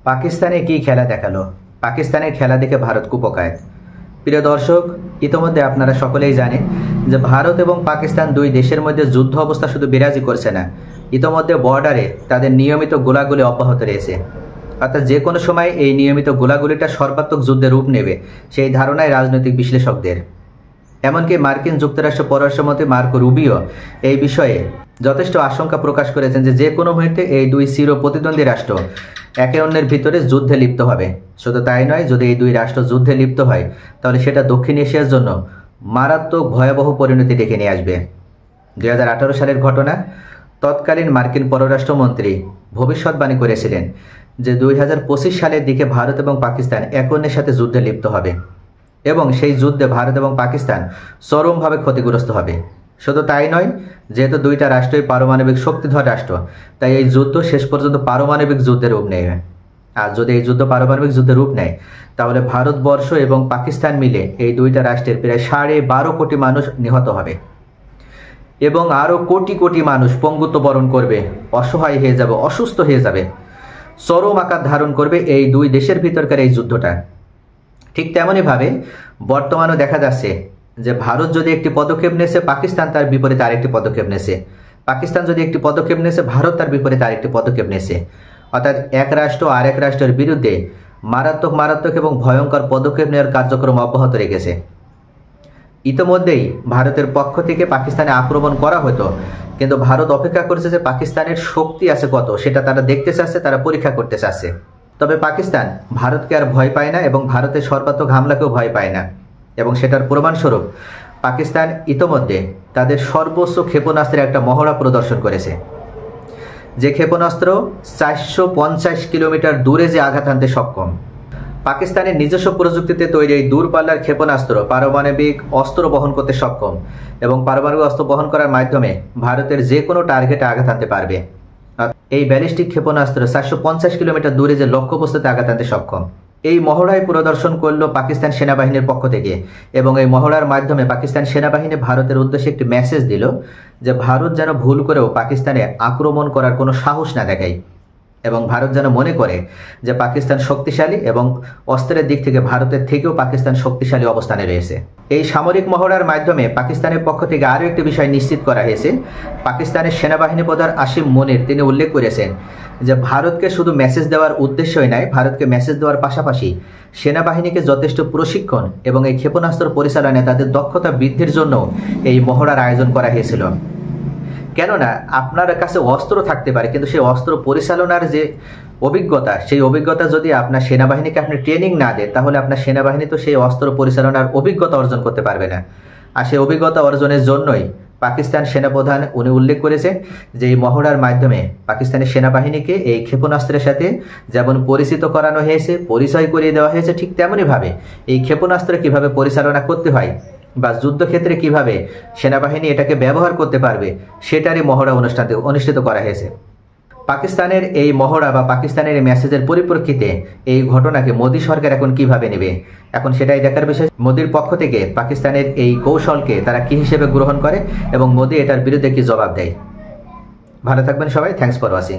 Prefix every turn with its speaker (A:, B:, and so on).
A: পাকিস্তানে কি খেলা দেখালো? পাকিস্তানের খেলা দেখে ভারত কুপোকাত। প্রিয় দর্শক, ইতোমধ্যে আপনারা সকলেই জানেন যে ভারত এবং পাকিস্তান দুই দেশের মধ্যে যুদ্ধ অবস্থা শুধু বিরাজই করছে না, ইতোমধ্যে বর্ডারে তাদের নিয়মিত গোলাগুলি অব্যাহত রয়েছে। অর্থাৎ যে কোনো সময় এই নিয়মিত গোলাগুলিটা সর্বাত্মক যুদ্ধের রূপ নেবে, সেই ধারণায় রাজনৈতিক বিশ্লেষকদের। এমনকি মার্কিন যুক্তরাষ্ট্র পররাষ্ট্রমন্ত্রী মার্কো রুবিও এই বিষয়ে যথেষ্ট আশঙ্কা প্রকাশ করেছেন যে কোনো মুহূর্তে এই দুই চির প্রতিদ্বন্দ্বী রাষ্ট্র একে অন্যের ভিতরে যুদ্ধে লিপ্ত হবে। শুধু তাই নয়, যদি এই দুই রাষ্ট্র যুদ্ধে লিপ্ত হয় তাহলে সেটা দক্ষিণ এশিয়ার জন্য মারাত্মক ভয়াবহ পরিণতি ডেকে নিয়ে আসবে। 2018 সালের ঘটনা। তৎকালীন মার্কিন পররাষ্ট্রমন্ত্রী ভবিষ্যৎবাণী করেছিলেন যে 2025 সালের দিকে ভারত এবং পাকিস্তান একে অন্যের সাথে যুদ্ধে লিপ্ত হবে এবং সেই যুদ্ধে ভারত এবং পাকিস্তান চরমভাবে ক্ষতিগ্রস্ত হবে। শুধু তাই নয়, যেহেতু দুইটা রাষ্ট্রই পারমাণবিক শক্তিধর রাষ্ট্র, তাই এই যুদ্ধ শেষ পর্যন্ত পারমাণবিক যুদ্ধের রূপ নেবে। আর যদি এই যুদ্ধ পারমাণবিক যুদ্ধের রূপ নেয় তাহলে ভারতবর্ষ এবং পাকিস্তান মিলে এই দুইটা রাষ্ট্রের প্রায় 12.5 কোটি মানুষ নিহত হবে এবং আরও কোটি কোটি মানুষ পঙ্গুত্ব বরণ করবে, অসহায় হয়ে যাবে, অসুস্থ হয়ে যাবে, চরম আকার ধারণ করবে এই দুই দেশের ভিতরকার এই যুদ্ধটা। ঠিক তেমনইভাবে বর্তমানেও দেখা যাচ্ছে যে ভারত যদি একটি পদক্ষেপ নেছে, পাকিস্তান তার বিপরীতে আরেকটি পদক্ষেপ নেছে। পাকিস্তান যদি একটি পদক্ষেপ নেছে, ভারত তার বিপরীতে আরেকটি পদক্ষেপ নেছে। অর্থাৎ এক রাষ্ট্র আরেক রাষ্ট্রের বিরুদ্ধে মারাত্মক মারাত্মক এবং ভয়ঙ্কর পদক্ষেপ নেওয়ার কার্যক্রম অব্যাহত রেখেছে। ইতিমধ্যেই ভারতের পক্ষ থেকে পাকিস্তানে আক্রমণ করা হতো, কিন্তু ভারত অপেক্ষা করেছে যে পাকিস্তানের শক্তি আছে কত, সেটা তারা দেখতে চাচ্ছে, তারা পরীক্ষা করতে চাচ্ছে। তবে পাকিস্তান ভারতকে আর ভয় পায় না এবং ভারতের সর্বাত্মক হামলাকেও ভয় পায় না, এবং সেটার প্রমাণস্বরূপ পাকিস্তান ইতোমধ্যে তাদের সর্বোচ্চ ক্ষেপণাস্ত্রের একটা মহড়া প্রদর্শন করেছে। যে ক্ষেপণাস্ত্র 450 কিলোমিটার দূরে যে আঘাত আনতে সক্ষম। পাকিস্তানের নিজস্ব প্রযুক্তিতে তৈরি এই দূরপাল্লার ক্ষেপণাস্ত্র পারমাণবিক অস্ত্র বহন করতে সক্ষম এবং পারমাণবিক অস্ত্র বহন করার মাধ্যমে ভারতের যে কোনো টার্গেটে আঘাত আনতে পারবে। এই ব্যালিস্টিক ক্ষেপণাস্ত্র 450 কিলোমিটার দূরে যে লক্ষ্যবস্তুতে আঘাত আনতে সক্ষম। এই মহড়ায় প্রদর্শন করল পাকিস্তান সেনাবাহিনীর পক্ষ থেকে, এবং এই মহড়ার মাধ্যমে পাকিস্তান সেনাবাহিনী ভারতের উদ্দেশ্যে একটি মেসেজ দিল যে ভারত যেন ভুল করেও পাকিস্তানে আক্রমণ করার কোনো সাহস না দেখায়, এবং ভারত যেন মনে করে যে পাকিস্তান শক্তিশালী এবং অস্ত্রের দিক থেকে ভারতের থেকেও পাকিস্তান শক্তিশালী অবস্থানে রয়েছে। এই সামরিক মহড়ার মাধ্যমে পাকিস্তানের পক্ষ থেকে আরও একটি বিষয় নিশ্চিত করা হয়েছে। পাকিস্তানের সেনাবাহিনী প্রধান আসিম মনির তিনি উল্লেখ করেছেন যে ভারতকে শুধু মেসেজ দেওয়ার উদ্দেশ্যই নয়, ভারতকে মেসেজ দেওয়ার পাশাপাশি সেনাবাহিনীকে যথেষ্ট প্রশিক্ষণ এবং এই ক্ষেপণাস্ত্র পরিচালনায় তাদের দক্ষতা বৃদ্ধির জন্য এই মহড়ার আয়োজন করা হয়েছিল। কেননা আপনার কাছে অস্ত্র থাকতে পারে, কিন্তু সেই অস্ত্র পরিচালনার যে অভিজ্ঞতা, সেই অভিজ্ঞতা যদি আপনার সেনাবাহিনীকে আপনি ট্রেনিং না দেন, তাহলে আপনার সেনাবাহিনী তো সেই অস্ত্র পরিচালনার অভিজ্ঞতা অর্জন করতে পারবে না। আর সেই অভিজ্ঞতা অর্জনের জন্যই পাকিস্তান সেনাপ্রধান উনি উল্লেখ করেছেন যে এই মহড়ার মাধ্যমে পাকিস্তানের সেনাবাহিনীকে এই ক্ষেপণাস্ত্রের সাথে যেমন পরিচিত করানো হয়েছে, পরিচয় করিয়ে দেওয়া হয়েছে, ঠিক তেমনইভাবে এই ক্ষেপণাস্ত্র কীভাবে পরিচালনা করতে হয় বা যুদ্ধক্ষেত্রে কিভাবে সেনাবাহিনী এটাকে ব্যবহার করতে পারবে সেটারই মহড়া অনুষ্ঠিত করা হয়েছে। পাকিস্তানের এই মহড়া বা পাকিস্তানের এই মেসেজের পরিপ্রেক্ষিতে এই ঘটনাকে মোদী সরকার এখন কিভাবে নেবে, এখন সেটাই দেখার বিষয়। মোদীর পক্ষ থেকে পাকিস্তানের এই কৌশলকে তারা কি হিসেবে গ্রহণ করে এবং মোদী এটার বিরুদ্ধে কি জবাব দেয়। ভালো থাকবেন সবাই, থ্যাঙ্কস ফর ওয়াচিং।